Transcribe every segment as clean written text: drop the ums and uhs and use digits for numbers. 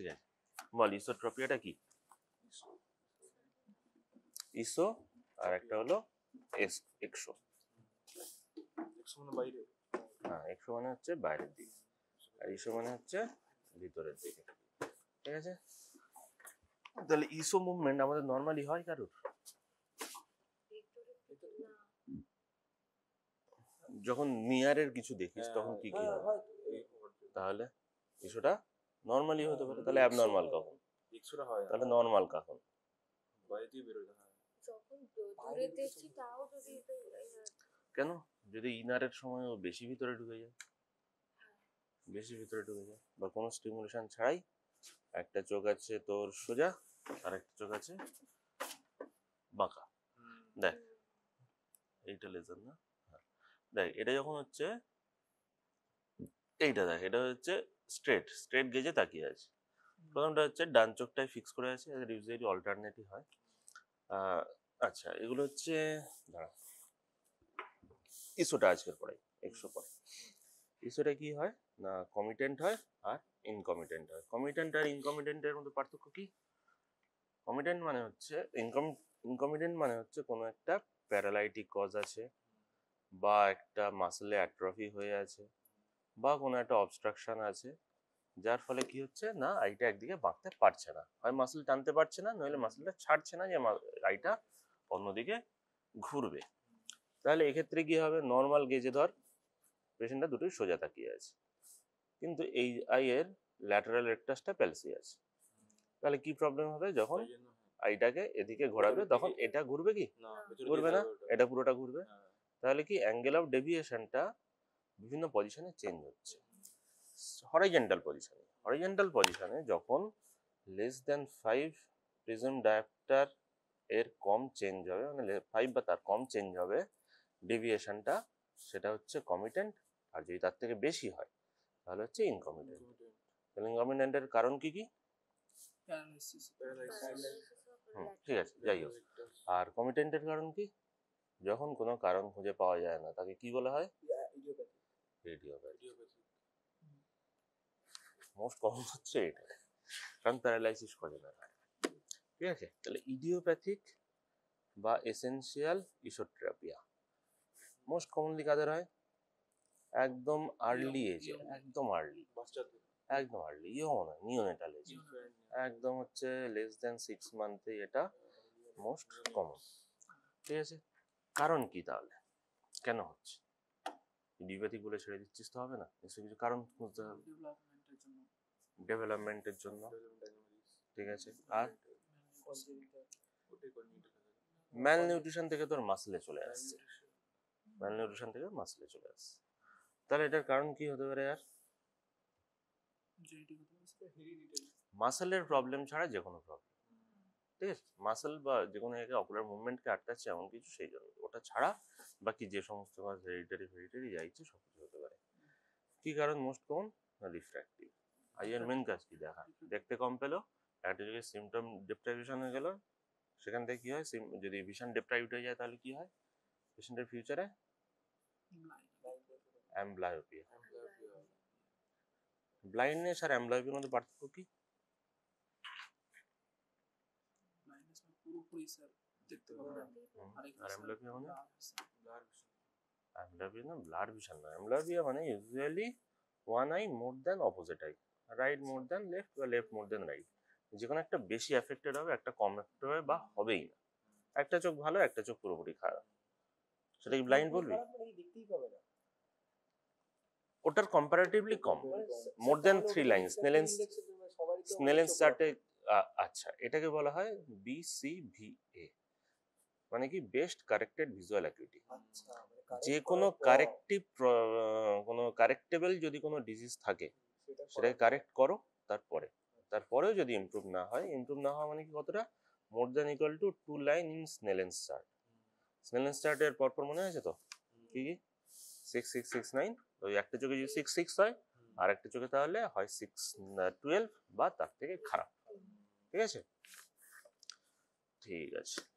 ঠিক আছে, বল ইসোট্রপিয়াটা কি? ইসো আর একটা হলো এক্সো। বাইরে, হ্যাঁ, এক্সো মানে হচ্ছে বাইরের দিকে আর ইসো মানে হচ্ছে ভিতরের দিকে। ঠিক আছে, তাহলে ইসো মুভমেন্ট আমাদের নর্মালি হয় কারোর? যখন নিয়ারের কিছু দেখিস তখন কি কি হয়? তাহলে ইসোটা নর্মালি হতে পারে, তাহলে অ্যাবনর্মাল কখন? এক্সোটা হয়, তাহলে নর্মাল কখন? বাইরে দিয়ে বেরোয়। যখন দূরে দেখছি তাও যদি কেন? যদি ইনারের সময় ও বেশি ভিতরে ঢুকে যায়, বেশি ভিতরে ঢুকে যায়, বা কোনো স্টিমুলেশন ছাড়াই, একটা চোখ আছে তোর সোজা আর একটা চোখ আছে বাঁকা, দেখ এইটা লেজার না, হ্যাঁ দেখ এটা যখন হচ্ছে এইটা, দেখ এটা হচ্ছে স্ট্রেট গেজে তাকিয়ে আছে। প্রথমটা হচ্ছে ডান চোখটাই ফিক্স করে আছে, এদের ইউজুয়ালি অল্টারনেটিভ হয়। আচ্ছা, এগুলো হচ্ছে দাঁড়া, ইসোটা আজকের পড়াই, এক্সো পরে। ইসোটা কি হয় না, কমিটেন্ট হয় আর ইনকমিটেন্ট হয়। কমিটেন্ট আর ইনকমিটেন্টের মধ্যে পার্থক্য কি? কমিটেন্ট মানে হচ্ছে ইনকমিটেন্ট মানে হচ্ছে কোনো একটা প্যারালাইটিক কজ আছে, বা একটা মাসেলে অ্যাট্রফি হয়ে আছে, বা কোনো একটা অবস্ট্রাকশন আছে, যার ফলে কি হচ্ছে না আইটা একদিকে বাঁকতে পারছে না, হয় মাসেল টানতে পারছে না, নইলে মাসেলটা ছাড়ছে না যে আইটা অন্যদিকে ঘুরবে। তাহলে এক্ষেত্রে কি হবে, নর্মাল গেজে ধর পেশেন্টটা দুটোই সোজা তাকিয়ে আছে, কিন্তু এই আইয়ের ল্যাটারাল রেকটাসটা প্যালসি আছে। তাহলে কি প্রবলেম হবে, যখন আইটাকে এদিকে ঘোরাবে তখন এটা ঘুরবে কি? ঘুরবে না, এটা পুরোটা ঘুরবে। তাহলে কি অ্যাঙ্গেল অফ ডেভিয়েশনটা বিভিন্ন পজিশনে চেঞ্জ হচ্ছে। হরিজন্টাল পজিশনে যখন লেস দেন 5 প্রিজম ডায়াপ্টার এর কম চেঞ্জ হবে, মানে 5 বা তার কম চেঞ্জ হবে ডেভিয়েশনটা, সেটা হচ্ছে কমিটেন্ট। আর যদি তার থেকে বেশি হয় তাহলে হচ্ছে ইনকমিটেন্ট। ইনকমিটেন্টের কারণ কি কি? ঠিক আছে, যাই হোক। আর কমিটেন্টের কারণ কি? যখন কোনো কারণ খুঁজে পাওয়া যায় না তাকে কি বলা হয়? ইডিওপ্যাথি। মোস্ট কমন হচ্ছে এটা, কারণ প্যারালাইসিস করে না। ঠিক আছে, তাহলে ইডিওপ্যাথিক বা এসেনশিয়াল ইসোট্রপিয়া মোস্ট কমনলি কাদের হয়? একদম আর্লি এজে, একদম আর্লি নিওনেটাল এজে, একদম হচ্ছে লেস দেন 6 মান্থে এটা মোস্ট কমন। ঠিক আছে, কারণ কি তাহলে, কেন হচ্ছে? ইডিওপ্যাথিক বলে ছেড়ে দিচ্ছিস তো হবে না, নিশ্চয়ই কিছু কারণ খুঁজতে হবে। ডেভেলপমেন্টের জন্য, ঠিক আছে, আর ম্যালনিউট্রিশন থেকে তোর মাসলে চলে আসছে, তাহলে এটার কারণ কি হতে পারে? আর মাসেলের প্রবলেম ছাড়া যে কোনো প্রবলেম, ঠিক আছে, মাসেল বা যে কোনো জায়গায় অকুলার মুভমেন্টকে আটকাচ্ছে এমন কিছু, সেই জন্য। ওটা ছাড়া বাকি যে সমস্ত কাজ হেরিডিটারি যা ইচ্ছে সব কিছু হতে পারে। কি কারণ মোস্ট কমন? রিফ্র্যাক্টিভ। আইয়ের মেন কাজ কি? দেখা, দেখতে কম পেলো, একটা যদি সিমটম ডেপ্রাইভেশন হয়ে গেল, সেখান থেকে কি হয়, যদি ভিশন ডেপ্রাইভড হয়ে যায় তাহলে কি হয় পেশেন্টের ফিউচারে? অ্যাম্বলায়োপিয়া। ব্লাইন্ডনেস আর অ্যাম্বলায়োপিয়ার মধ্যে পার্থক্য কি? আর অ্যাম্বলায়োপিয়া মানে? অ্যাম্বলায়োপিয়া না ব্লার ভিশন না, অ্যাম্বলায়োপিয়া মানে usually one eye more than opposite eye, right more than left বা লেফট মোর দেন রাইট, যে কোনো একটা বেশি অ্যাফেক্টেড হবে, একটা কম অ্যাফেক্টেড হবে বা হবেই না। একটা চোখ ভালো, একটা চোখ পুরোপুরি খারাপ, সেটা কি ব্লাইন্ড বলবি? ওটার কম্পারেটিভলি কম, মোর দেন 3 লাইন স্নেলেন্স চার্টে। আচ্ছা, এটাকে বলা হয় BCVA, মানে কি বেস্ট কারেক্টেড ভিজুয়াল অ্যাকুইটি। যে কোনো কোনো কারেক্টেবল যদি কোনো ডিজিজ থাকে সেটাকে কারেক্ট করো, তারপরেও যদি ইমপ্রুভ না হয় মানে কি কতটা? More than equal to 2 line in Snellen's চার্টের পরপর মনে আছে তো কি কি? 6 6 6 9, ওই একটা চোখে যদি 6 6 হয় আর একটা চোখে তাহলে হয় 6 12 বা তার থেকে খারাপ। ঠিক আছে,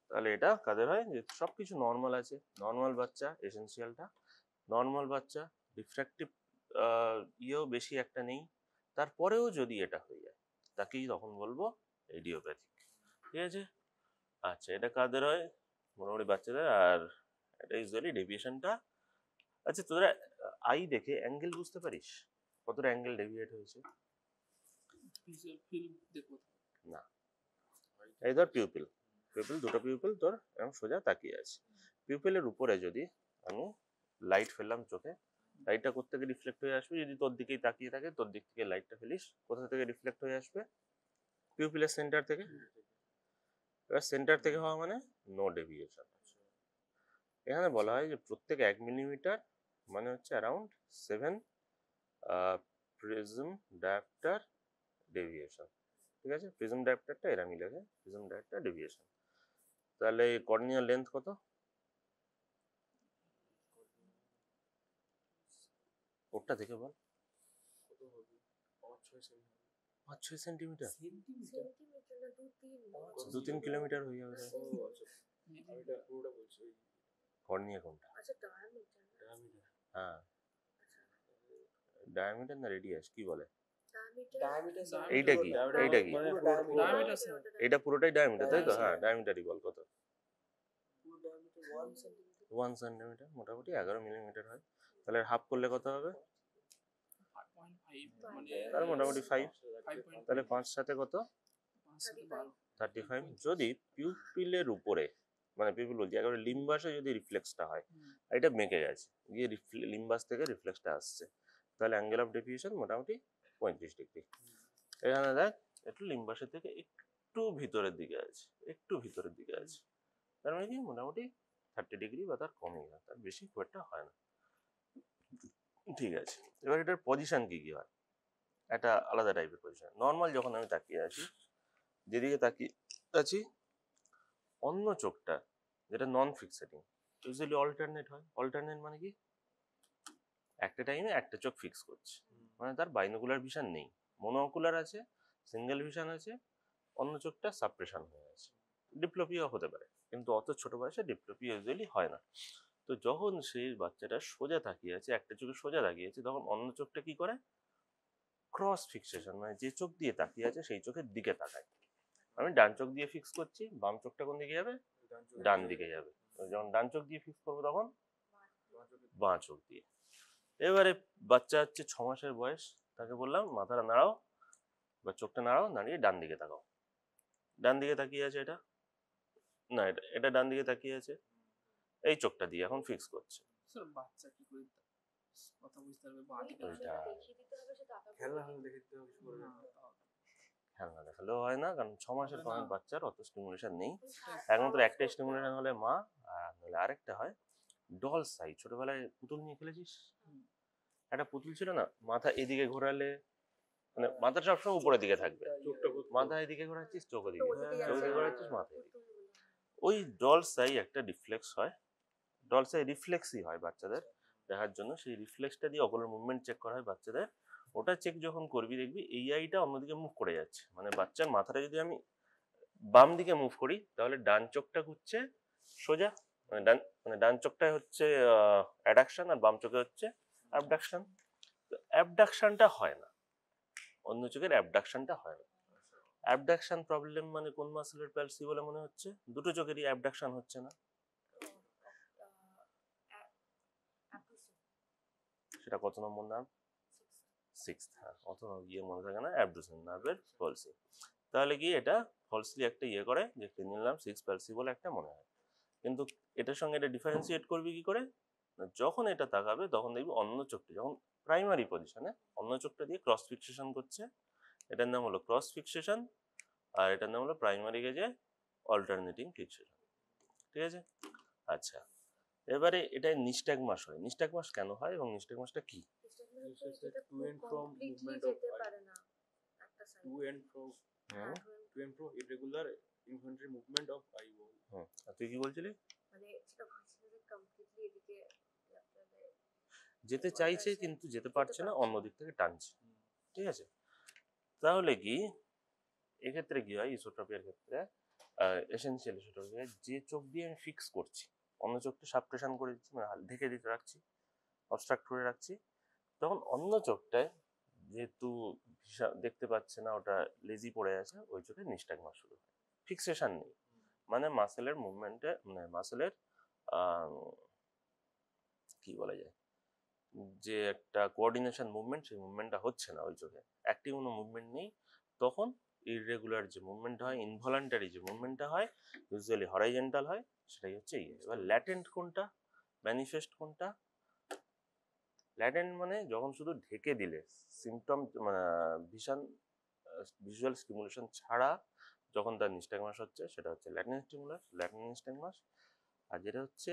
তাহলে এটা কাদের হয়? যে সবকিছু নর্মাল আছে, নর্মাল বাচ্চা, এসেনশিয়ালটা নর্মাল বাচ্চা, রিফ্র্যাক্টিভ ইয়েও বেশি একটা নেই, তারপরেও যদি এটা হয়ে যায় তাকেই তখন বলবো ইডিওপ্যাথিক। ঠিক আছে, আচ্ছা এটা কাদের হয়? মোটামুটি বাচ্চাদের। আর এটা ইউজুয়ালি ডেভিয়েশনটা, আচ্ছা তোরা আই দেখে অ্যাঙ্গেল বুঝতে পারিস কতটা অ্যাঙ্গেল ডেভিয়েট হয়েছে? ভিজুয়াল ফিল্ম দেখবো। না, এই ধর পিউপিল, দুটো পিউপিল তোর এরকম সোজা তাকিয়ে আছে। পিউপিলের উপরে যদি আমি লাইট ফেললাম চোখে, লাইটটা কোথা থেকে রিফ্লেক্ট হয়ে আসবে? যদি তোর দিকেই তাকিয়ে থাকে, তোর দিক থেকে লাইটটা ফেলিস, কোথা থেকে রিফ্লেক্ট হয়ে আসবে? পিউপিলের সেন্টার থেকে। এবার সেন্টার থেকে হওয়া মানে নো ডেভিয়েশন। এখানে বলা হয় যে প্রত্যেক 1 মিলিমিটার মানে হচ্ছে অ্যারাউন্ড 7 প্রিজম ডায়াপ্টার ডেভিয়েশন। ঠিক আছে, প্রিজম ডায়াপ্টারটা এরামই লাগে, প্রিজম ডায়াপ্টার ডেভিয়েশন। তাহলে কর্নিয়ার লেন্থ কত? ওটা থেকে বল। 5-6 সেন্টিমিটার, সেন্টিমিটার না 2-3 2-3 কিলোমিটার হয়ে যাবে। কর্নিয়া কোনটা? আচ্ছা ডায়ামিটার হ্যাঁ, ডায়ামিটার না রেডিয়াস কি বলে? ডায়ামিটার এইটা কি? এইটা কি? ডায়ামিটার স্যার, এটা পুরোটাই ডায়ামিটার তাই তো? হ্যাঁ, ডায়ামিটারই বল কত? 1 সেন্টিমিটার, মোটামুটি 11 মিলিমিটার হয়। তাহলে হাফ করলে কত হবে? 5.5 মানে তাহলে মোটামুটি 5। 5.5 তাহলে 5 সাথে কত? 35। যদি পিউপিলের উপরে, মানে পিউপিল বলছি একেবারে লিম্বাসে যদি রিফ্লেক্সটা হয়, এটা বেঁকে গেছে গিয়ে লিম্বাস থেকে রিফ্লেক্সটা আসছে, তাহলে অ্যাঙ্গেল অফ ডেভিয়েশন মোটামুটি 35 ডিগ্রি। এখানে দেখ একটু লিম্বাসের থেকে একটু ভিতরের দিকে আছে, একটু ভিতরের দিকে আছে, তার মানে কি মোটামুটি 30 ডিগ্রি বা তার কমই হয়, তার বেশি খুব একটা হয় না। ঠিক আছে, এবার এটার পজিশন কি কি হয়? একটা আলাদা টাইপের পজিশন। নর্মাল যখন আমি তাকিয়ে আছি, যেদিকে তাকিয়ে আছি, অন্য চোখটা যেটা নন ফিক্সেটিং ইউজুয়ালি অল্টারনেট হয়। অল্টারনেট মানে কি? একটা টাইমে একটা চোখ ফিক্স করছে, মানে তার বাইনোকুলার ভিশন নেই, মনোকুলার আছে, সিঙ্গেল ভিশন আছে, অন্য চোখটা সাপ্রেশন হয়ে আছে। ডিপ্লোপিয়া হতে পারে, কিন্তু অত ছোট বয়সে ডিপ্লোপিয়া ইউজুয়ালি হয় না। তো যখন সেই বাচ্চাটা সোজা তাকিয়ে আছে, একটা চোখে সোজা তাকিয়ে আছে, তখন অন্য চোখটা কি করে? ক্রস ফিক্সেশন, মানে যে চোখ দিয়ে তাকিয়ে আছে সেই চোখের দিকে তাকায়। আমি ডান চোখ দিয়ে ফিক্স করছি, বাম চোখটা কোন দিকে যাবে? ডান দিকে যাবে। যখন ডান চোখ দিয়ে ফিক্স করবো তখন বাঁ চোখ দিয়ে। এবারে বাচ্চা হচ্ছে 6 মাসের বয়স, তাকে বললাম মাথাটা নাড়াও বা চোখটা নাড়াও, নাড়িয়ে ডান দিকে তাকাও। ডান দিকে তাকিয়ে আছে এটা, না এটা ডান দিকে তাকিয়ে আছে, এই চোখটা দিয়ে এখন ফিক্স করছে। স্যার বাচ্চা কি করে কথা বুঝতে পারবে? ওইটা দেখিয়ে দিতে হবে সে টাকা খেলনা হলে দেখে দিতে হবে শুরু করে। খেলনা দেখালেও হয় না, কারণ 6 মাসের হবে না। কমের বাচ্চার অত স্টিমুলেশন নেই। একমাত্র একটা স্টিমুলেশন হলে মা, আর নাহলে আরেকটা হয় ডল সাইজ। ছোটবেলায় পুতুল নিয়ে খেলেছিস? একটা পুতুল ছিল না, মাথা এদিকে ঘোরালে মানে মাথাটা সবসময় উপরের দিকে থাকবে, মাথা এদিকে ঘোরাচ্ছিস চোখ ওদিকে, চোখ এদিকে ঘোরাচ্ছিস মাথা এদিকে। ওই ডল সাই একটা রিফ্লেক্স হয়, ডল সাই রিফ্লেক্সই হয় বাচ্চাদের দেখার জন্য। সেই রিফ্লেক্সটা দিয়ে অকলের মুভমেন্ট চেক করা হয় বাচ্চাদের। ওটা চেক যখন করবি দেখবি এই আইটা অন্যদিকে মুভ করে যাচ্ছে, মানে বাচ্চার মাথাটা যদি আমি বাম দিকে মুভ করি তাহলে ডান চোখটা ঘুরছে সোজা, মানে ডান চোখটা হচ্ছে অ্যাডাকশন আর বাম চোখে হচ্ছে অ্যাবডাকশন। তো অ্যাবডাকশনটা হয় না, অন্য চোখের অ্যাবডাকশনটা হয় না। অ্যাবডাকশন প্রবলেম মানে কোন মাসেলের প্যালসি বলে মনে হচ্ছে? দুটো চোখেরই অ্যাবডাকশন হচ্ছে না, সেটা কত নম্বর নার্ভ? 6th। হ্যাঁ, অত ইয়ে মনে থাকে না, অ্যাবডুসেন নার্ভের পলসি। তাহলে কি এটা ফলসলি একটা ইয়ে করে যে ক্লিনিয়াল নার্ভ 6 প্যালসি বলে একটা মনে হয়। কিন্তু এটার সঙ্গে এটা ডিফারেন্সিয়েট করবি কি করে? যখন এটা তাকাবে তখন দেখবি অন্য চোখটা যখন প্রাইমারি পজিশনে অন্য চোখটা দিয়ে ক্রস ফিক্সেশন করছে, এটার নাম হলো ক্রস ফিক্সেশন, আর এটার নাম হলো প্রাইমারি গেজে অল্টারনেটিং ফিক্সেশন। ঠিক আছে, আচ্ছা এবারে এটা নিস্ট্যাগমাস হয়। নিস্ট্যাগমাস কেন হয় এবং নিস্ট্যাগমাসটা কি? To and from movement of যেতে পারে না একটা side to and fro irregular involuntary movement of eyeball. আর তুই কি বলছিলি? মানে সেটা ভার্সিটি কমপ্লিটলি এদিকে যেতে চাইছে কিন্তু যেতে পারছে না, অন্য দিক থেকে টানছে। ঠিক আছে, তাহলে কি এক্ষেত্রে কি হয় ইসোট্রপিয়ার ক্ষেত্রে, এসেনশিয়াল ইসোট্রপিয়া, যে চোখ দিয়ে আমি ফিক্স করছি অন্য চোখটা সাপ্রেশন করে দিচ্ছি, মানে ঢেকে দিতে রাখছি, অবস্ট্রাক্ট করে রাখছি, তখন অন্য চোখটায় যেহেতু দেখতে পাচ্ছে না, ওটা লেজি পড়ে আছে, ওই চোখে নিস্টাগমা শুরু হয়। ফিক্সেশন নেই, মানে মাসেলের মুভমেন্টে, মানে মাসেলের কি বলা যায়, যে একটা কোঅর্ডিনেশন মুভমেন্ট, সেই মুভমেন্টটা হচ্ছে না ওই চোখে, অ্যাক্টিভ কোনো মুভমেন্ট নেই। তখন ইররেগুলার যে মুভমেন্ট হয়, ইনভলান্টারি যে মুভমেন্টটা হয়, ইউজুয়ালি হরাইজেন্টাল হয়, সেটাই হচ্ছে ইয়ে। এবার ল্যাটেন্ট কোনটা, ম্যানিফেস্ট কোনটা? ল্যাটেন্ট মানে যখন শুধু ঢেকে দিলে, সিমটম মানে ভিজুয়াল স্টিমুলেশন ছাড়া যখন তার নিস্টাগমাস হচ্ছে, সেটা হচ্ছে ল্যাটেন্ট নিস্টাগমাস। আর যেটা হচ্ছে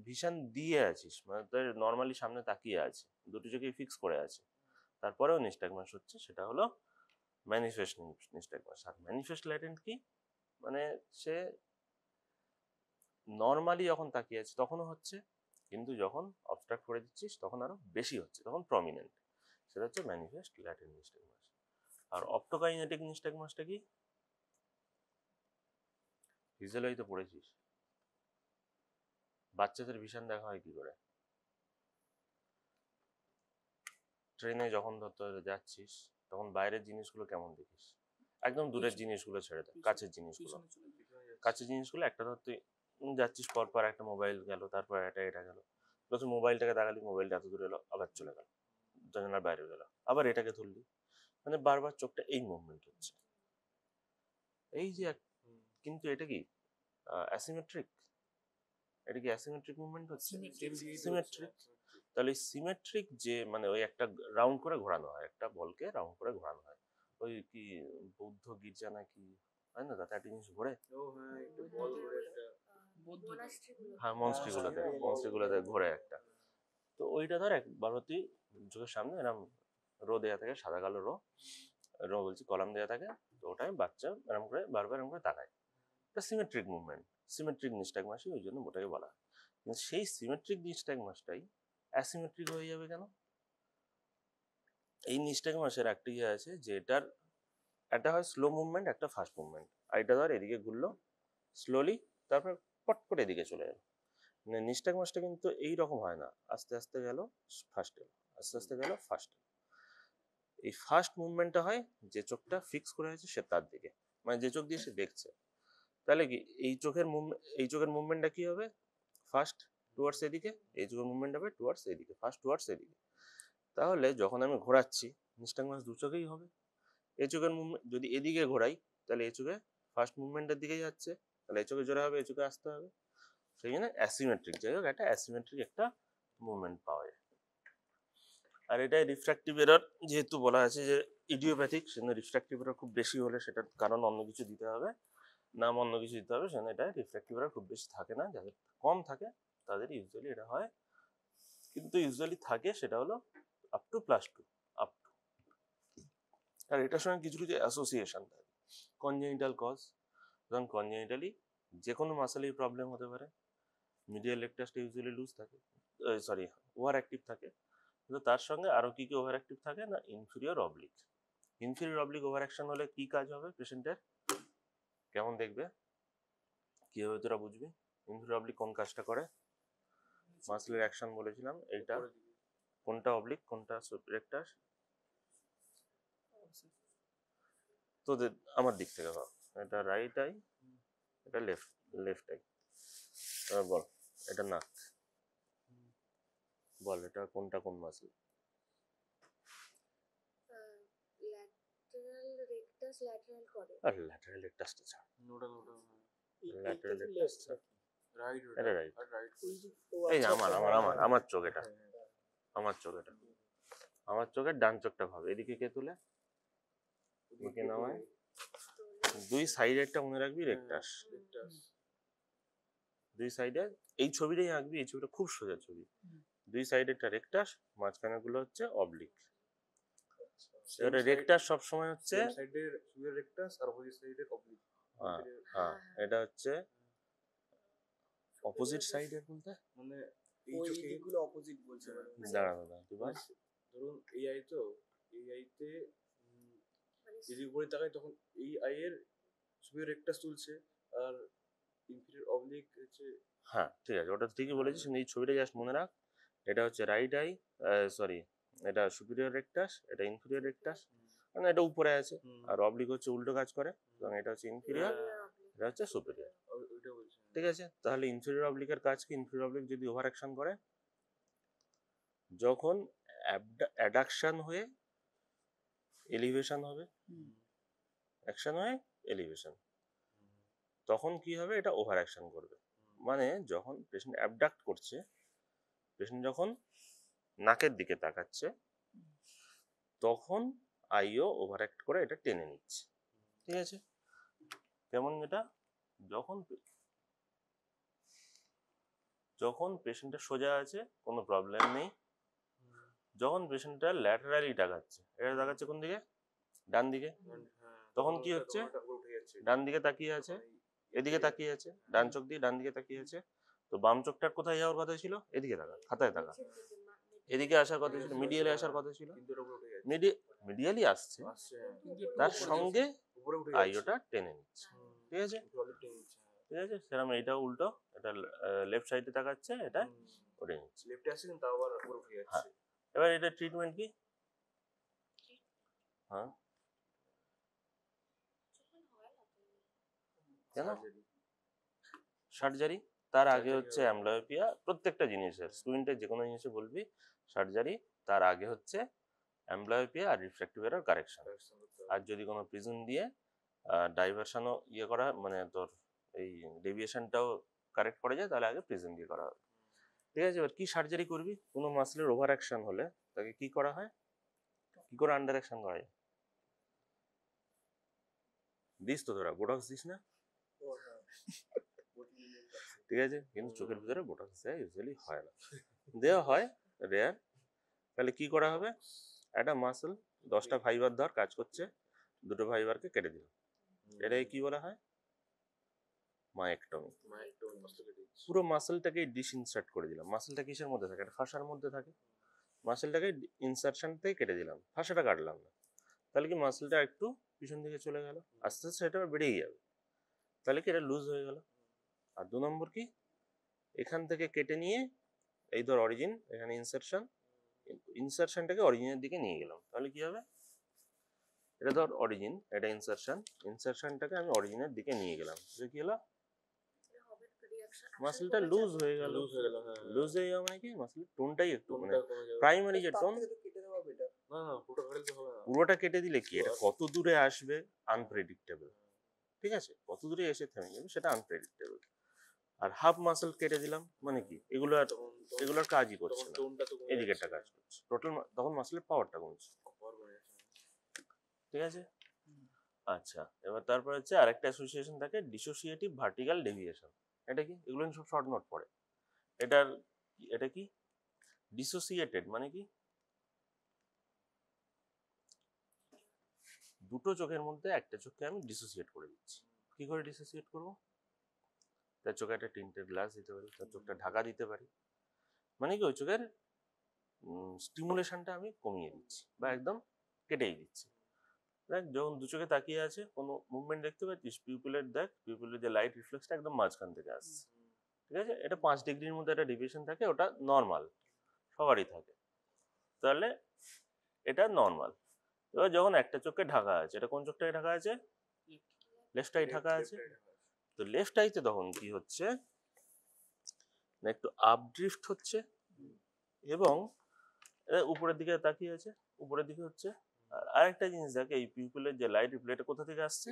ভিশন দিয়ে আছিস, মানে তোর নর্মালি সামনে তাকিয়ে আছে, দুটো চোখেই ফিক্স করে আছে, তারপরেও নিস্টাগমাস হচ্ছে, সেটা হলো ম্যানিফেস্ট নিস্টাগমাস। আর ম্যানিফেস্ট ল্যাটেন্ট কি, মানে সে নর্মালি যখন তাকিয়ে আছে তখনও হচ্ছে, কিন্তু যখন অবস্ট্রাক্ট করে দিচ্ছিস তখন আরো বেশি হচ্ছে, তখন প্রমিনেন্ট, সেটা হচ্ছে ম্যানিফেস্ট ল্যাটেন্ট নিস্টাগমাস। আর অপ্টোকাইনেটিক নিস্টাগমাসটা কি? ভিজুয়ালি তো পড়েছিস, বাচ্চাদের ভিশন দেখা হয় কি করে? ট্রেনে যখন ধরতে যাচ্ছিস, তখন বাইরের জিনিসগুলো কেমন দেখিস? একদম দূরের জিনিসগুলো ছেড়ে দেয়, কাছের জিনিসগুলো, কাছের জিনিসগুলো একটা ধরতে যাচ্ছিস, পর একটা মোবাইল গেল, তারপর এটা গেল, প্রথম মোবাইলটাকে দাগালি, মোবাইলটা এত দূরে এলো, আবার চলে গেল, জানালার বাইরে গেল, আবার এটাকে ধরলি, মানে বারবার চোখটা এই মুভমেন্ট হচ্ছে, এই যে কিন্তু এটা কি অ্যাসিমেট্রিক? এটা কি অ্যাসিমেট্রিক মুভমেন্ট হচ্ছে? সিমেট্রিক। তাহলে সিমেট্রিক যে, মানে ওই একটা রাউন্ড করে ঘোরানো হয়, একটা বলকে রাউন্ড করে ঘোরানো হয়, ওই কি বৌদ্ধ গির্জা নাকি হয় না, তাতে একটা জিনিস ঘোরে, হ্যাঁ মনস্ট্রিগুলোতে ঘোরে একটা, তো ওইটা ধর একবার তুই চোখের সামনে এরকম রো দেওয়া থাকে, সাদা কালো রো বলছি, কলাম দেওয়া থাকে, তো ওটাই বাচ্চা এরকম করে বারবার এরকম করে তাকায়, এটা সিমেট্রিক মুভমেন্ট, সিমেট্রিক নিস্টাগমাসই ওই জন্য ওটাকে বলা হয়। কিন্তু সেই সিমেট্রিক নিস্টাগমাসটাই অ্যাসিমেট্রিক হয়ে যাবে কেন? এই নিস্টাগমাসের একটা ইয়ে আছে যে এটার একটা হয় স্লো মুভমেন্ট, একটা ফাস্ট মুভমেন্ট, আর এটা ধর এদিকে ঘুরলো স্লোলি, তারপর পট করে এদিকে চলে গেল। মানে নিস্টাগমাসটা কিন্তু এইরকম হয় না, আস্তে আস্তে গেল ফার্স্ট এলো, আস্তে আস্তে গেল ফার্স্ট। এই ফার্স্ট মুভমেন্টটা হয় যে চোখটা ফিক্স করে আছে সে তার দিকে, মানে যে চোখ দিয়ে সে দেখছে, তাহলে কি এই চোখের মুভমেন্টটা কি হবে? ফার্স্ট টুয়ার্ডস এদিকে, এই চোখের মুভমেন্ট হবে টুয়ার্ডস এদিকে, ফার্স্ট টুয়ার্ডস এদিকে। তাহলে যখন আমি ঘোরাচ্ছি, নিস্টাগমাস দু চোখেই হবে। এই চোখের মুভমেন্ট যদি এদিকে ঘোরাই, তাহলে এই চোখে ফার্স্ট মুভমেন্টের দিকেই যাচ্ছে, তাহলে এই চোখে জোরে হবে, এই চোখে আসতে হবে, সেই জন্য অ্যাসিমেট্রিক, যাই হোক একটা অ্যাসিমেট্রিক একটা মুভমেন্ট পাওয়া যায়। আর এটাই রিফ্র্যাক্টিভ এরর যেহেতু বলা আছে যে ইডিওপ্যাথিক, সেজন্য রিফ্র্যাক্টিভ এরর খুব বেশি হলে সেটার কারণ অন্য কিছু দিতে হবে, নাম অন্য কিছু দিতে হবে, সেজন্য এটা রিফ্র্যাক্টিভ এরর খুব বেশি থাকে না, যাদের কম থাকে তাদের ইউজুয়ালি এটা হয়, কিন্তু ইউজুয়ালি থাকে সেটা হলো আপ টু +2 আপ টু। আর এটার সঙ্গে কিছু কিছু অ্যাসোসিয়েশন থাকে, কনজেনিটাল কজ, যেমন কনজেনিটালি যে কোনো মাসেলেই প্রবলেম হতে পারে, মিডিয়াল রেকটাসটা ইউজুয়ালি লুজ থাকে, সরি ওভার অ্যাক্টিভ থাকে, কিন্তু তার সঙ্গে আরও কী কী ওভার অ্যাক্টিভ থাকে না, inferior oblique. Inferior oblique over action হলে কী কাজ হবে পেশেন্টের, কেমন দেখবে, কীভাবে তোরা বুঝবি ইনফিরিয়র অবলিক কোন কাজটা করে? মাসলের অ্যাকশন বলেছিলাম, এইটা কোনটা অবলিক কোনটা রেকটাস, তোদের আমার দিক থেকে ভাব, এটা রাইট আই, এটা লেফট আই, বল এটা নাক, বল এটা কোনটা কোন মাসল? ল্যাটারাল রেকটাস ল্যাটারাল করে, আর ল্যাটারাল রেকটাসটা ছাড়, ল্যাটারাল রেকটাস রাইট, এটা রাইট, রাইট, এই আমার চোখ এটা, আমার চোখ এটা, আমার চোখের ডান চোখটা ভাবে, এদিকে কে তুলে, এদিকে নামায়, দুই সাইডেরটা মনে রাখবি রেকটাস, দুই সাইডে এই ছবিটাই আঁকবি, এই ছবিটা খুব সোজা ছবি, দুই সাইডেরটা রেকটাস, মাঝখানে গুলো হচ্ছে অবলিক। এবারে রেকটাস সব সময় হচ্ছে সাইডের রেকটাস আর অপোজিট সাইডের অবলিক, হ্যাঁ এটা হচ্ছে অপোজিট সাইডের বলতে, মানে এই চোখগুলো অপোজিট বলছে, দাঁড়া তুই বল, ধরুন এই আই তো, এই আইতে যদি উপরে তাকাই তখন এই আইয়ের সুপিরিয়র রেকটাস তুলছে, আর ইনফিরিয়র অবলিক হচ্ছে, হ্যাঁ ঠিক আছে, ওটা ঠিকই বলেছিস, এই ছবিটা জাস্ট মনে রাখ, এটা হচ্ছে রাইট আই, সরি এটা সুপিরিয়র রেক্টাস, এটা ইনফিরিয়র রেক্টাস, মানে এটা উপরে আছে, আর অবলিক হচ্ছে উল্টো কাজ করে, এবং এটা হচ্ছে ইনফিরিয়র, এটা হচ্ছে সুপিরিয়র। ওইটা বলছি। ঠিক আছে, তাহলে ইনফিরিয়র অবলিকের কাজ কি? ইনফিরিয়র অবলিক যদি ওভার অ্যাকশন করে, যখন অ্যাডাকশন হয়ে এলিভেশন হবে, অ্যাকশন হয়ে এলিভেশন, তখন কি হবে? এটা ওভার অ্যাকশন করবে। মানে যখন পেশেন্ট অ্যাবডাক্ট করছে, পেশেন্ট যখন নাকের দিকে তাকাচ্ছে, তখন আইও ওভার অ্যাক্ট করে এটা টেনে নিচ্ছে। ঠিক আছে, কেমন? এটা যখন পেশেন্টটা সোজা আছে কোনো প্রবলেম নেই, যখন পেশেন্টটা ল্যাটারালি তাকাচ্ছে, এটা তাকাচ্ছে কোন দিকে? ডান দিকে, তখন কি হচ্ছে? ডান দিকে তাকিয়ে আছে, এদিকে তাকিয়ে আছে, ডান চোখ দিয়ে ডান দিকে তাকিয়ে আছে, তো বাম চোখটার কোথায় যাওয়ার কথা ছিল? এদিকে তাকা, খাতায় তাকা। এদিকে আসার কথা ছিল, মিডিয়ালে আসার কথা ছিল, মিডিয়ালি আসছে, তার সঙ্গে আইওটা টেনে নিচ্ছে। ঠিক আছে, ঠিক আছে, সেরকম এইটাও উল্টো, এটা লেফট সাইডে তাকাচ্ছে, এটা ওটা নিচ্ছে, লেফটে আসছে কিন্তু আবার উপরে উঠে যাচ্ছে। হ্যাঁ, এবার এটা ট্রিটমেন্ট কি? হ্যাঁ, কেন সার্জারি? তার আগে হচ্ছে অ্যামব্লিওপিয়া, প্রত্যেকটা জিনিসের স্টুডেন্টের যে কোনো জিনিসে বলবি সার্জারি, তার আগে হচ্ছে অ্যামব্লিওপিয়া আর রিফ্র্যাক্টিভ এরর কারেকশন। আর যদি কোনো প্রিজম দিয়ে ডাইভারশনও ইয়ে করা, মানে তোর এই ডেভিয়েশনটাও কারেক্ট করা যায়, তাহলে আগে প্রিজম দিয়ে করা হবে। ঠিক আছে, এবার কি সার্জারি করবি? কোনো মাসলের ওভার অ্যাকশন হলে তাকে কি করা হয়? কি করে আন্ডার অ্যাকশন করা যায়? দিস তো তোরা বোটক্স দিস না? ঠিক আছে, কিন্তু চোখের ভিতরে বোটক্স দেওয়া ইউজুয়ালি হয় না, দেওয়া হয় রেয়ার। তাহলে কি করা হবে? একটা মাসল 10টা ফাইবার ধর কাজ করছে, দুটো ফাইবারকে কেটে দিল, এটাই কি বলা হয়? মাইক্টমি। পুরো মাসলটাকে ডিসইনসার্ট করে দিলাম। মাসলটা কিসের মধ্যে থাকে? এটা ফাঁসার মধ্যে থাকে, মাসলটাকে ইনসার্শন থেকে কেটে দিলাম, ফাঁসাটা কাটলাম না। তাহলে কি মাসলটা একটু পিছন দিকে চলে গেল, আস্তে আস্তে এটা বেড়েই যাবে, তাহলে কি এটা লুজ হয়ে গেল। আর 2 নম্বর কি? এখান থেকে কেটে নিয়ে এই ধর অরিজিন, এখানে ইনসার্শনটাকে অরিজিনের দিকে নিয়ে গেলাম, তাহলে কি হবে? এটা ধর অরিজিন, এটা ইনসার্শনটাকে আমি অরিজিনের দিকে নিয়ে গেলাম, কি হলো? মাসলটা লুজ হয়ে গেল। লুজ হয়ে যাওয়া মানে কি? মাসলের টোনটাই একটু, মানে প্রাইমারি যে টোন, পুরোটা কেটে দিলে কি এটা কত দূরে আসবে আনপ্রেডিক্টেবল। ঠিক আছে, কত দূরে এসে থেমে যাবে সেটা আনপ্রেডিক্টেবল। আর হাফ মাসল কেটে দিলাম মানে কি? এগুলোর কাজই করছে না, এদিকেরটা কাজ করছে, টোটাল তখন মাসলের পাওয়ারটা কমছে। ঠিক আছে, আচ্ছা, এবার তারপর হচ্ছে আরেকটা অ্যাসোসিয়েশন থাকে, ডিসোসিয়েটিভ ভার্টিক্যাল ডেভিয়েশন। এটা কি? এগুলো সব শর্ট নোট পড়ে। এটা কি? ডিসোসিয়েটেড মানে কি? দুটো চোখের মধ্যে একটা চোখকে আমি ডিসোসিয়েট করে দিচ্ছি। কি করে ডিসোসিয়েট করব? তার চোখে একটা টিন্টেড গ্লাস দিতে পারি, তার চোখটা ঢাকা দিতে পারি, মানে কি ওই চোখের স্টিমুলেশনটা আমি কমিয়ে দিচ্ছি বা একদম কেটেই দিচ্ছি। দেখ, যখন দু চোখে তাকিয়ে আছে, কোনো মুভমেন্ট দেখতে পাচ্ছিস, পিউপিলের দেখ, পিউপিলের যে লাইট রিফ্লেক্সটা একদম মাঝখান থেকে আসছে। ঠিক আছে, এটা 5 ডিগ্রির মধ্যে একটা ডিভিয়েশন থাকে, ওটা নর্মাল, সবারই থাকে, তাহলে এটা নর্মাল। এবার যখন একটা চোখে ঢাকা আছে, এটা কোন চোখটাকে ঢাকা আছে? লেফট আই ঢাকা আছে। তো লেফট আইতে তখন কি হচ্ছে না, একটু আপড্রিফট হচ্ছে, এবং উপরের দিকে তাকিয়ে আছে, উপরের দিকে হচ্ছে। আর আরেকটা জিনিস দেখ, এই পিউপিলের যে লাইট রিফ্লেক্ট কোথা থেকে আসছে?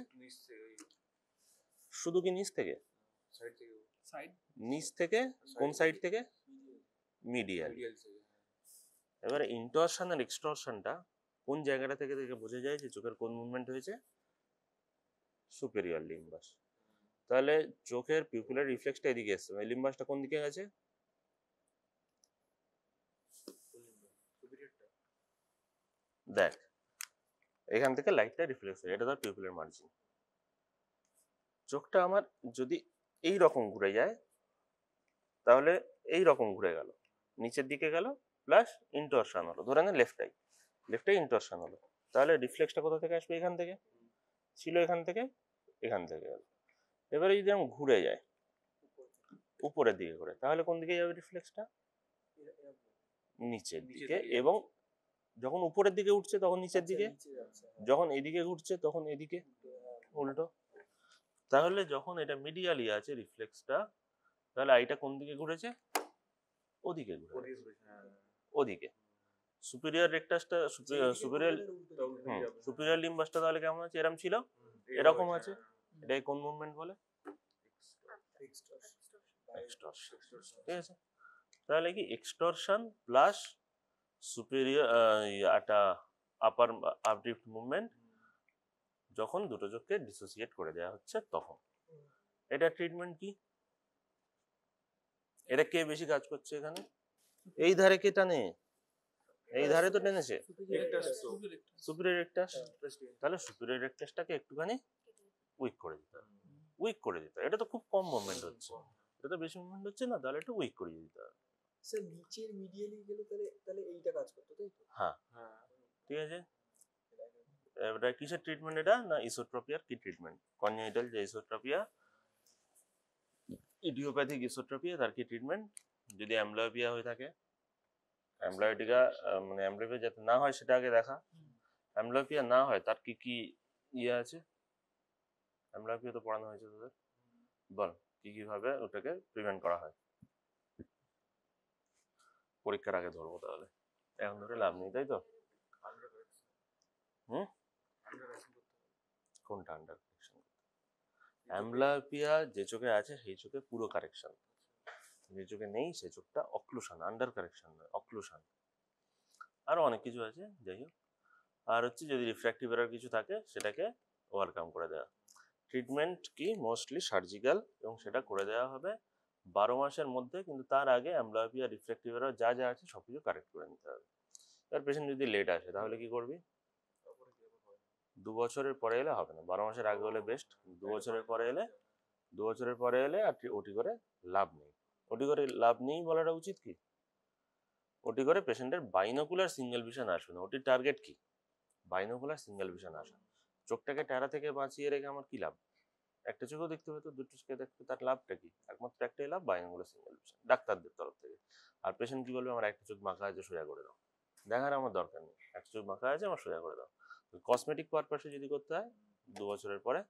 শুধু কি নিচ থেকে? নিচ থেকে। কোন সাইড থেকে? মিডিয়াল। এবারে ইন্টরশন আর এক্সটরশনটা কোন জায়গাটা থেকে বোঝা যায় যে চোখের কোন মুভমেন্ট হয়েছে? সুপেরিয়র লিম্বাস। তাহলে চোখের পিউপিলার রিফ্লেক্সটা এদিকে এসছে, লিম্বাসটা কোন দিকে গেছে? দেখ, এখান থেকে লাইটটা রিফ্লেক্স হয়, এটা ধর পিউপিলার মার্জিন। চোখটা আমার যদি এই রকম ঘুরে যায়, তাহলে এই রকম ঘুরে গেল, নিচের দিকে গেল, প্লাস ইন্টরশন হলো, ধরে নেন লেফট আই ইন্টরশন হলো, তাহলে রিফ্লেক্সটা কোথা থেকে আসবে? এখান থেকে ছিল, এখান থেকে গেল। এবারে যদি আমি ঘুরে যায় উপরের দিকে ঘুরে, তাহলে কোন দিকে যাবে রিফ্লেক্সটা? নিচের দিকে, এবং যখন উপরের দিকে উঠছে তখন নিচের দিকে, যখন এদিকে ঘুরছে তখন এদিকে উল্টো। তাহলে যখন এটা মিডিয়ালি আছে রিফ্লেক্সটা, তাহলে আইটা কোন দিকে ঘুরেছে? ওদিকে ঘুরে, ওদিকে। সুপিরিয়র রেকটাসটা সুপিরিয়র লিম্বাসটা তাহলে কেমন আছে? এরকম ছিল, এরকম আছে। এটাই কোন মুভমেন্ট বলে? এক্সটরশন। ঠিক আছে, তাহলে কি এক্সটরশন প্লাস সুপিরিয়র একটা আপার আপড্রিফট মুভমেন্ট যখন দুটো চোখকে ডিসোসিয়েট করে দেওয়া হচ্ছে তখন। এটা ট্রিটমেন্ট কি? এটা কে বেশি কাজ করছে এখানে? এই ধারে কে টানে? এই ধারে তো টেনেছে সুপিরিয়র রেকটাস। তাহলে সুপিরিয়র রেকটাসটাকে একটুখানি উইক করে দিতে হবে, উইক করে দিতে হবে। এটা তো খুব কম মুভমেন্ট হচ্ছে, এটা তো বেশি মুভমেন্ট হচ্ছে না, তাহলে একটু উইক করে দিতে হবে। স্যার নিচের মিডিয়ালি গেলে তাহলে এইটা কাজ করতে, তাই তো? হ্যাঁ, ঠিক আছে। এটা কিসের ট্রিটমেন্ট? এটা না ইসোট্রপিয়ার কি ট্রিটমেন্ট? কনজেনিটাল যে ইসোট্রপিয়া, ইডিওপ্যাথিক ইসোট্রপিয়া, তার কি ট্রিটমেন্ট? যদি অ্যামব্লিওপিয়া হয়ে থাকে, অ্যামব্লিওপিয়া মানে অ্যামব্লিওপিয়া যাতে না হয় সেটা আগে দেখা। অ্যামব্লিওপিয়া না হয় তার কি কি ইয়ে আছে? অ্যামব্লিওপিয়া তো পড়ানো হয়েছে তোদের, বল কি কি ভাবে ওটাকে প্রিভেন্ট করা হয়? পরীক্ষার আগে ধরবো তাহলে, এখন ধরে লাভ নেই, তাই তো? কোনটা আন্ডার কারেকশন? অ্যামব্লিওপিয়া যে চোখে আছে সেই চোখে পুরো কারেকশন, যে চোখে নেই সেই চোখটা অক্লুশন, আন্ডার কারেকশন নয়, অক্লুশন। আরো অনেক কিছু আছে, যাই হোক। আর হচ্ছে যদি রিফ্র্যাক্টিভ এরর কিছু থাকে সেটাকে ওভারকাম করে দেওয়া। ট্রিটমেন্ট কি? মোস্টলি সার্জিক্যাল, এবং সেটা করে দেওয়া হবে 12 মাসের মধ্যে। কিন্তু তার আগে অ্যামব্লিওপিয়া, রিফ্র্যাক্টিভ এরর যা যা আছে সব কিছু কারেক্ট করে নিতে হবে। এবার পেশেন্ট যদি লেট আসে তাহলে কি করবি? 2 বছরের পরে এলে হবে না, 12 মাসের আগে হলে বেস্ট। 2 বছরের পরে এলে আর ওটি করে লাভ নেই। ওটি করে লাভ নেই বলাটা উচিত কি? ওটি করে পেশেন্টের বাইনোকুলার সিঙ্গেল ভিশন আসবে না। ওটির টার্গেট কি? বাইনোকুলার সিঙ্গেল ভিশন আসা। চোখটাকে ট্যারা থেকে বাঁচিয়ে রেখে আমার কি লাভ? একটা চোখও দেখতে পেতো, দুটো চোখে দেখতে, তার লাভটা কি? একমাত্র একটাই লাভ, বাইনোকুলার সিঙ্গেল ভিশন, ডাক্তারদের তরফ থেকে। আর পেশেন্ট কি বলবে? আমার একটা চোখ বাঁকা আছে, সোজা করে দাও। দেখার আমার দরকার নেই, একটা চোখ বাঁকা আছে, আমার সোজা করে দাও। কসমেটিক পারপাসে যদি করতে হয় 2 বছরের পরে,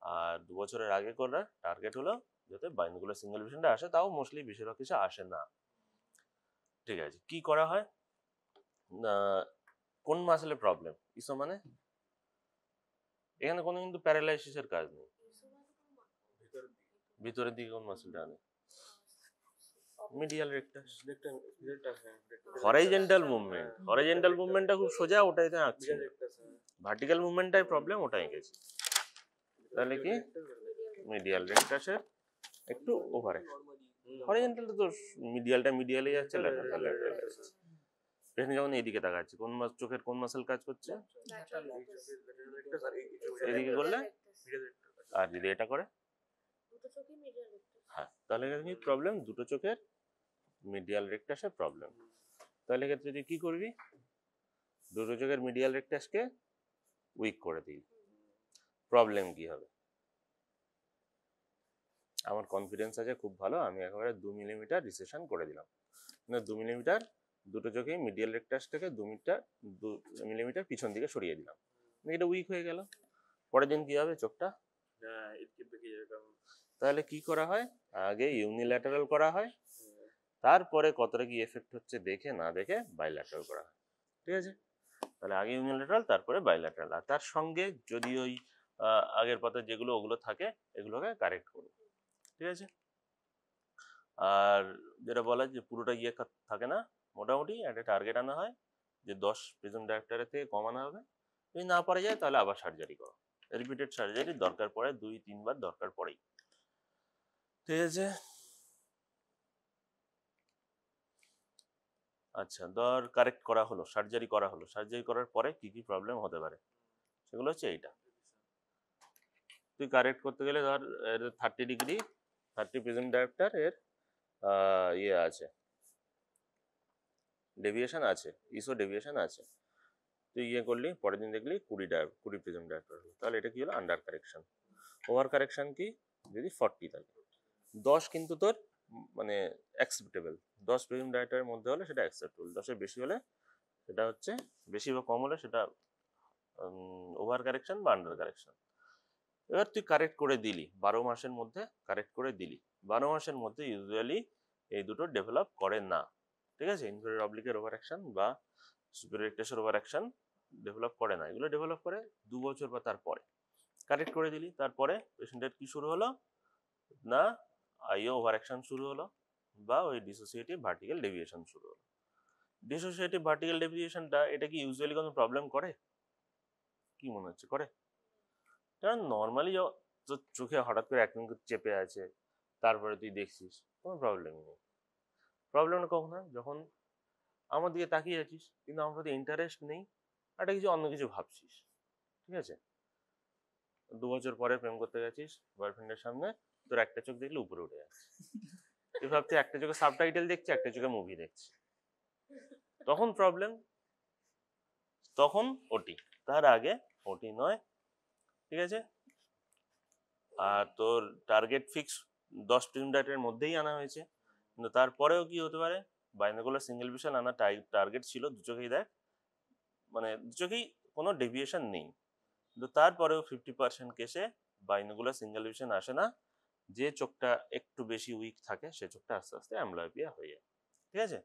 আর 2 বছরের আগে করার টার্গেট হলো যাতে বাইনোকুলার সিঙ্গেল ভিশনটা আসে, তাও মোস্টলি বেশিরভাগ কিছু আসে না। ঠিক আছে, কি করা হয়? কোন মাসেলে প্রবলেম? ইসো মানে এখানে কোনো কিন্তু প্যারালাইসিসের কাজ নেই। ভিতরের দিকে কোন মাসেলটা আনে? Medial rectus. Horizontal movement, horizontal মুভমেন্টটা খুব সোজা, ওটাইতে আঁকছি। ভার্টিক্যাল মুভমেন্টটাই প্রবলেম, ওটাই গেছি। তাহলে কি মিডিয়াল রেকটাসের একটু ওভার অ্যাকশন। হরাইজন্টালটা তো মিডিয়ালটা মিডিয়ালে যাচ্ছে, ল্যাটারাল ল্যাটারাল যাচ্ছে। পেশেন্ট যখন এইদিকে তাকাচ্ছে, কোন চোখের কোন মাসেল কাজ করছে? এদিকে করলে, আর যদি এটা করে, হ্যাঁ, তাহলে কি প্রবলেম? দুটো চোখের মিডিয়াল রেকটাসের প্রবলেম। তাহলে ক্ষেত্রে তুই কি করবি? দুটো চোখের মিডিয়াল রেকটাসকে উইক করে দিই। প্রবলেম কি হবে? আমার কনফিডেন্স আছে খুব ভালো, আমি একেবারে 2 মিলিমিটার রিসেশন করে দিলাম, মানে 2 মিলিমিটার দুটো চোখেই মিডিয়াল রেকটাসটাকে 2 মিলিমিটার পিছন দিকে সরিয়ে দিলাম, এটা উইক হয়ে গেল। পরের দিন কি হবে? চোখটা তাহলে কি করা হয়? আগে ইউনিল্যাটারাল করা হয়, তারপরে কতটা কি এফেক্ট হচ্ছে দেখে না দেখে বাইল্যাটারাল করা হয়। ঠিক আছে, তাহলে আগে ইউনিল্যাটারাল, তারপরে বাইল্যাটারাল। আর তার সঙ্গে যদি ওই আগের পাতায় যেগুলো ওগুলো থাকে এগুলোকে কারেক্ট করবো। ঠিক আছে, আর যেটা বলা যে পুরোটা ইয়ে থাকে না, মোটামুটি একটা টার্গেট আনা হয় যে 10 প্রিজম ডায়াপ্টারের থেকে কমানো হবে। যদি না পারা যায় তাহলে আবার সার্জারি করো, রিপিটেড সার্জারি দরকার পড়ে 2-3 বার দরকার পড়েই। ঠিক আছে, আচ্ছা, ধর কারেক্ট করা হলো, সার্জারি করা হলো, সার্জারি করার পরে কি কি প্রবলেম হতে পারে সেগুলো হচ্ছে এইটা। তুই কারেক্ট করতে গেলে ধর 30 ডিগ্রি 30 প্রিজম ডায়াপ্টার এর ইয়ে আছে, ডেভিয়েশন আছে, ইসো ডেভিয়েশন আছে। তুই ইয়ে করলি, পরের দিন দেখলি 20 প্রিজম ডায়াপ্টার হলো, তাহলে এটা কি হলো? Under correction. ওভার কারেকশন কি? যদি 40 থাকে, 10 কিন্তু তোর মানে অ্যাকসেপ্টেবল, 10 প্রিজম ডায়াপ্টারের মধ্যে হলে সেটা অ্যাকসেপ্টেবল, 10-এর বেশি হলে সেটা হচ্ছে বেশি বা কম হলে সেটা ওভার কারেকশন বা আন্ডার কারেকশন। এবার তুই কারেক্ট করে দিলি 12 মাসের মধ্যে, কারেক্ট করে দিলি 12 মাসের মধ্যে ইউজুয়ালি এই দুটো ডেভেলপ করে না, ঠিক আছে। ইনফেরিয়র অবলিকের ওভার অ্যাকশন বা সুপিরিয়র রেক্টাসের ওভার অ্যাকশন ডেভেলপ করে না, এগুলো ডেভেলপ করে 2 বছর বা তারপরে। কারেক্ট করে দিলি, তারপরে পেশেন্টের কি শুরু হলো না, আইও ওভার অ্যাকশন শুরু হলো বা ওই ডিসোসিয়েটিভ ভার্টিক্যাল ডেভিয়েশন শুরু হলো। ডিসোসিয়েটিভ ভার্টিক্যাল ডেভিয়েশনটা এটা কি ইউজুয়ালি কোনো প্রবলেম করে? কি মনে হচ্ছে করে? কারণ নর্মালি তোর চোখে হঠাৎ করে একদম চেপে আছে, তারপরে তুই দেখছিস কোনো প্রবলেমই নেই। প্রবলেমটা কখন হয়? যখন আমার দিকে তাকিয়ে আছিস কিন্তু আমার প্রতি ইন্টারেস্ট নেই, একটা কিছু অন্য কিছু ভাবছিস, ঠিক আছে। 2 বছর পরে প্রেম করতে গেছিস বয়ফ্রেন্ডের সামনে, তোর একটা চোখ দেখলে উপরে উঠে যাচ্ছে, তুই ভাবছি একটা চোখে সাবটাইটেল দেখছি, একটা চোখে মুভি দেখছি, তখন প্রবলেম, তখন ওটি। তার আগে ওটি নয়, ঠিক আছে। আর তোর টার্গেট ফিক্স 10 স্টুডেন্টের মধ্যেই আনা হয়েছে, কিন্তু তারপরেও কি হতে পারে, বাইনোকুলার সিঙ্গেল ভিশন আনা টার্গেট ছিল, দু চোখেই দেখ, মানে দু চোখেই কোনো ডেভিয়েশন নেই, কিন্তু তারপরেও 50% কেসে বাইনোকুলার সিঙ্গেল ভিশন আসে না, যে চোখটা একটু বেশি উইক থাকে সে চোখটা আস্তে আস্তে অ্যামব্লায়োপিয়া হয়ে যায়, ঠিক আছে।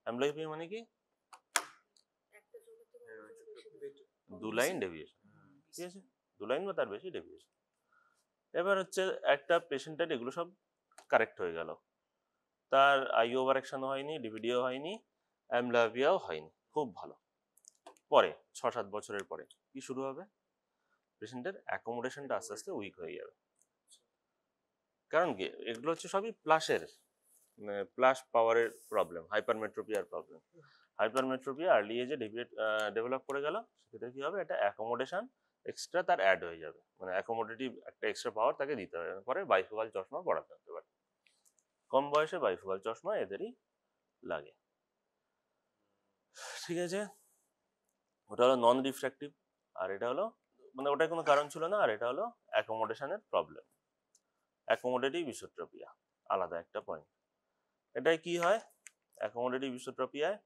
অ্যামব্লায়োপিয়া মানে কি? একটা চোখের থেকে অন্য চোখে বেশি দু লাইন ডেভিয়েশন, ঠিক আছে, 2 লাইন বা তার বেশি ডেভিয়েশন। এবার হচ্ছে একটা পেশেন্টের এগুলো সব কারেক্ট হয়ে গেল, তার আই ওভার অ্যাকশন হয়নি, ডিভিডিও হয়নি, অ্যামব্লায়োপিয়াও হয়নি, খুব ভালো। পরে 6-7 বছরের পরে কি শুরু হবে? পেশেন্টের অ্যাকোমোডেশনটা আস্তে আস্তে উইক হয়ে যাবে। কারণ কি, এগুলো হচ্ছে সবই প্লাসের, প্লাস পাওয়ারের প্রবলেম, হাইপারমেট্রোপিয়ার প্রবলেম। হাইপারমেট্রোপিয়া আর্লি এজে ডেভেলপ করে গেল, সেক্ষেত্রে কি হবে, এটা অ্যাকোমোডেশন এক্সট্রা তার অ্যাড হয়ে যাবে, মানে অ্যাকোমোডেটিভ একটা এক্সট্রা পাওয়ার তাকে দিতে হবে, পরে বাইফোকাল চশমা পড়াতে হতে পারে। কম বয়সে বাইফোকাল চশমা এদেরই লাগে, ঠিক আছে। ওটা হলো নন রিফ্র্যাক্টিভ, আর এটা হলো মানে ওটার কোনো কারণ ছিল না, আর এটা হলো অ্যাকোমোডেশনের প্রবলেম, অ্যাকোমোডেটিভ ইসোট্রপিয়া, আলাদা একটা পয়েন্ট। এটাই কি হয়, অ্যাকোমোডেটিভ ইসোট্রপিয়ায়